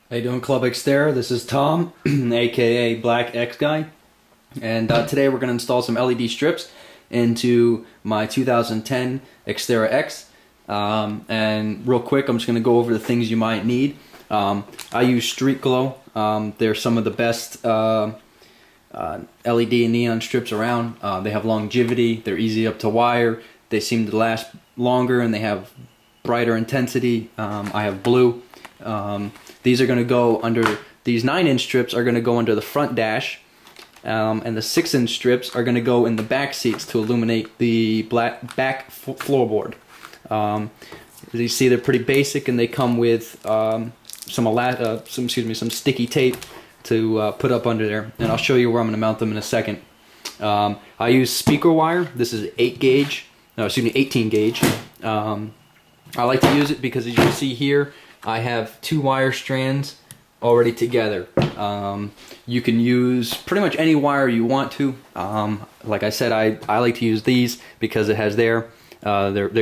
How you doing, Club Xterra? This is Tom, aka BlackXGuy, and today we're going to install some LED strips into my 2010 Xterra X. And real quick, I'm just going to go over the things you might need. I use Street Glow. They're some of the best LED and neon strips around. They have longevity. They're easy up to wire. They seem to last longer, and they have brighter intensity. I have blue. These are going to go under, these 9-inch strips are going to go under the front dash, and the 6-inch strips are going to go in the back seats to illuminate the back floorboard. As you see, they're pretty basic, and they come with some sticky tape to put up under there, and I'll show you where I'm going to mount them in a second. I use speaker wire. This is 18 gauge. I like to use it because, as you can see here, I have 2 wire strands already together. You can use pretty much any wire you want to. Like I said, I like to use these because it has they're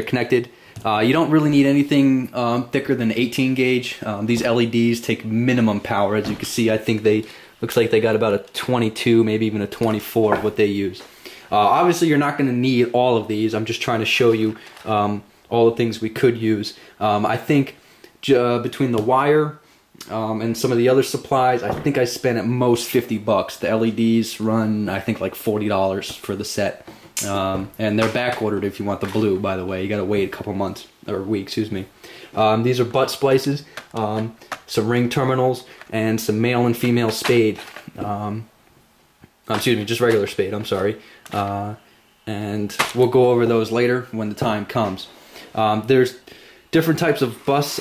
connected. You don't really need anything thicker than 18 gauge. These LEDs take minimum power. As you can see, I think looks like they got about a 22, maybe even a 24 of what they use. Obviously, you're not going to need all of these. I'm just trying to show you all the things we could use. I think between the wire and some of the other supplies, I think I spent at most 50 bucks. The LEDs run, I think, like $40 for the set. And they're back ordered if you want the blue, by the way. You gotta wait a couple months, or weeks, excuse me. These are butt splices, some ring terminals, and some male and female spade. Excuse me, just regular spade, I'm sorry. And we'll go over those later when the time comes. There's different types of bus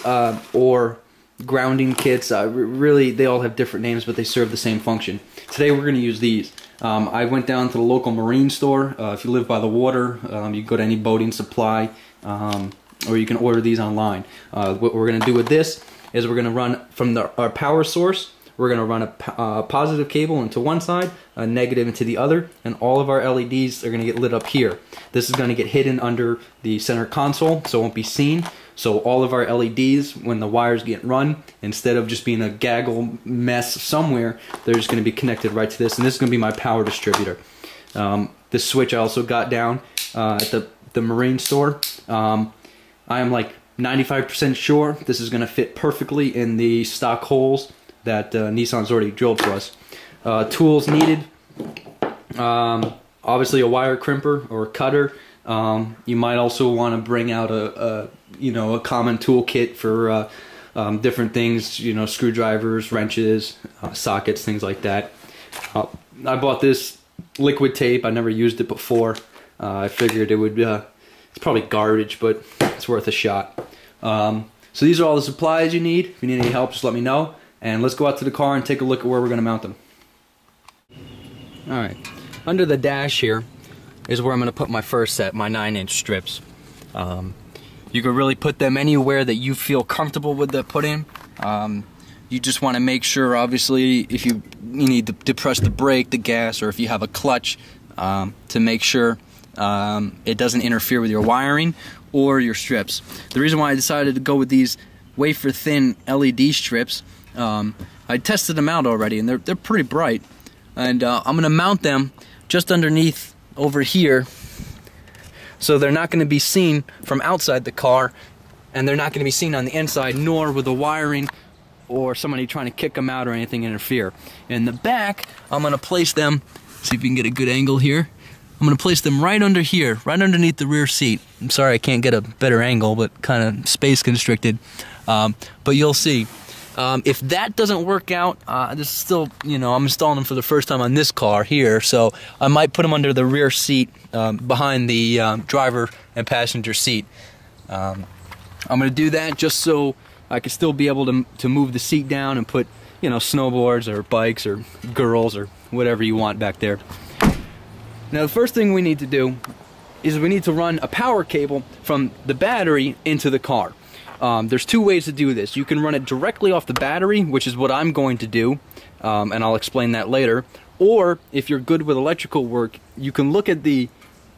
or grounding kits. Really, they all have different names, but they serve the same function. Today we're going to use these. I went down to the local marine store. If you live by the water, you can go to any boating supply, or you can order these online. What we're going to do with this is we're going to run from our power source. We're going to run a positive cable into one side, a negative into the other, and all of our LEDs are going to get lit up here. This is going to get hidden under the center console, so it won't be seen. So all of our LEDs, when the wires get run, instead of just being a gaggle mess somewhere, they're just going to be connected right to this, and this is going to be my power distributor. This switch I also got down at the marine store. I am like 95% sure this is going to fit perfectly in the stock holes that Nissan's already drilled for us. Tools needed, obviously a wire crimper or a cutter. You might also want to bring out a common toolkit for different things, screwdrivers, wrenches, sockets, things like that. I bought this liquid tape. I never used it before. I figured it would it's probably garbage, but it's worth a shot. So these are all the supplies you need. If you need any help, just let me know. And let's go out to the car and take a look at where we're going to mount them. Alright, under the dash here is where I'm going to put my first set, my 9-inch strips. You can really put them anywhere that you feel comfortable with the put in. You just want to make sure, obviously, if you need to depress the brake, the gas, or if you have a clutch, to make sure it doesn't interfere with your wiring or your strips. The reason why I decided to go with these wafer thin LED strips, I tested them out already, and they're pretty bright. And I'm going to mount them just underneath over here, so they're not going to be seen from outside the car, and they're not going to be seen on the inside, nor with the wiring or somebody trying to kick them out or anything interfere. In the back, I'm going to place them, see if you can get a good angle here. I'm going to place them right under here, right underneath the rear seat. I'm sorry I can't get a better angle, but kind of space constricted. But you'll see. If that doesn't work out, this is still, I'm installing them for the first time on this car here, so I might put them under the rear seat, behind the driver and passenger seat. I'm going to do that just so I can still be able to move the seat down and put, snowboards or bikes or girls or whatever you want back there. Now, the first thing we need to do is we need to run a power cable from the battery into the car. There's 2 ways to do this. You can run it directly off the battery, which is what I'm going to do, and I'll explain that later. Or, if you're good with electrical work, you can look at the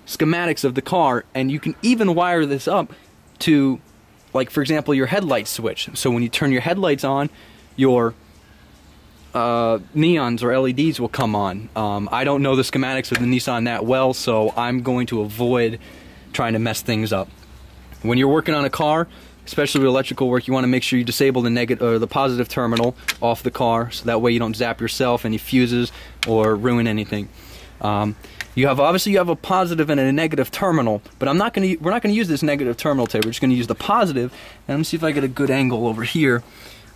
schematics of the car, and you can even wire this up to, like, for example, your headlight switch. So when you turn your headlights on, your neons or LEDs will come on. I don't know the schematics of the Nissan that well, so I'm going to avoid trying to mess things up. When you're working on a car, especially with electrical work, you want to make sure you disable the negative or the positive terminal off the car, so that way you don't zap yourself, any fuses, or ruin anything. You have a positive and a negative terminal, but we're not going to use this negative terminal today. We're just going to use the positive. And let me see if I get a good angle over here.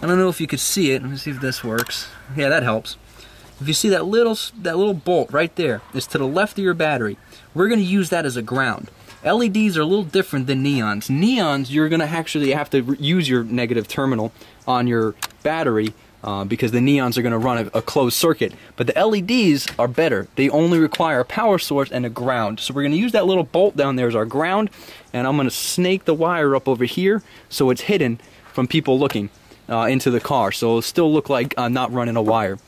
I don't know if you could see it. Let me see if this works. Yeah, that helps. If you see that little bolt right there, it's to the left of your battery. We're going to use that as a ground. LEDs are a little different than neons. Neons, you're going to actually have to use your negative terminal on your battery because the neons are going to run a closed circuit. But the LEDs are better. They only require a power source and a ground. So we're going to use that little bolt down there as our ground, and I'm going to snake the wire up over here so it's hidden from people looking into the car. So it'll still look like I'm not running a wire.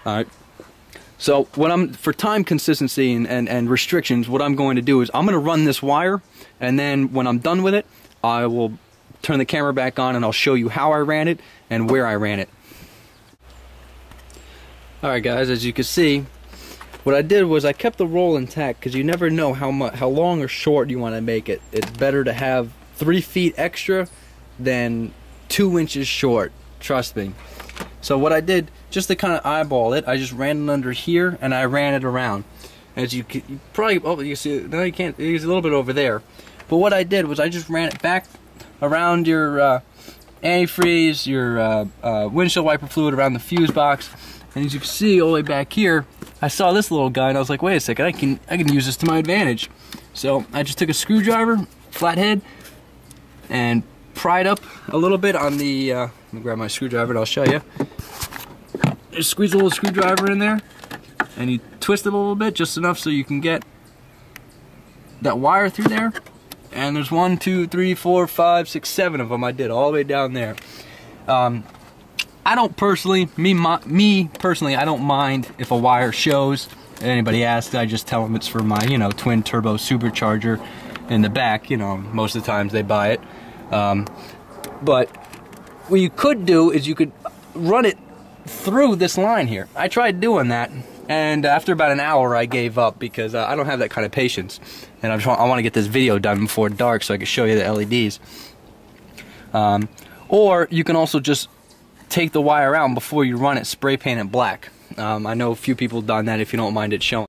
Alright. So for time consistency and restrictions, what I'm going to do is I'm going to run this wire, and then when I'm done with it, I will turn the camera back on and I'll show you how I ran it and where I ran it. Alright guys, as you can see, what I did was I kept the roll intact because you never know how long or short you want to make it. It's better to have 3 feet extra than 2 inches short, trust me. So what I did, just to kind of eyeball it, I just ran it under here and I ran it around. As you probably, oh, you see, no, you can't, it's a little bit over there. But what I did was I just ran it back around your antifreeze, your windshield wiper fluid, around the fuse box. And as you can see, all the way back here, I saw this little guy and I was like, wait a second, I can use this to my advantage. So I just took a screwdriver, flathead, and pried up a little bit on the, let me grab my screwdriver and I'll show you. Just squeeze a little screwdriver in there, and you twist it a little bit, just enough so you can get that wire through there. And there's 1, 2, 3, 4, 5, 6, 7 of them I did all the way down there. I don't personally, me personally, I don't mind if a wire shows. If anybody asks, I just tell them it's for my, twin turbo supercharger in the back. Most of the times they buy it. But what you could do is you could run it through this line here. I tried doing that, and after about an hour I gave up because I don't have that kind of patience, and I want to get this video done before dark so I can show you the LEDs. Or you can also just take the wire out before you run it, spray paint it black. I know a few people have done that if you don't mind it showing.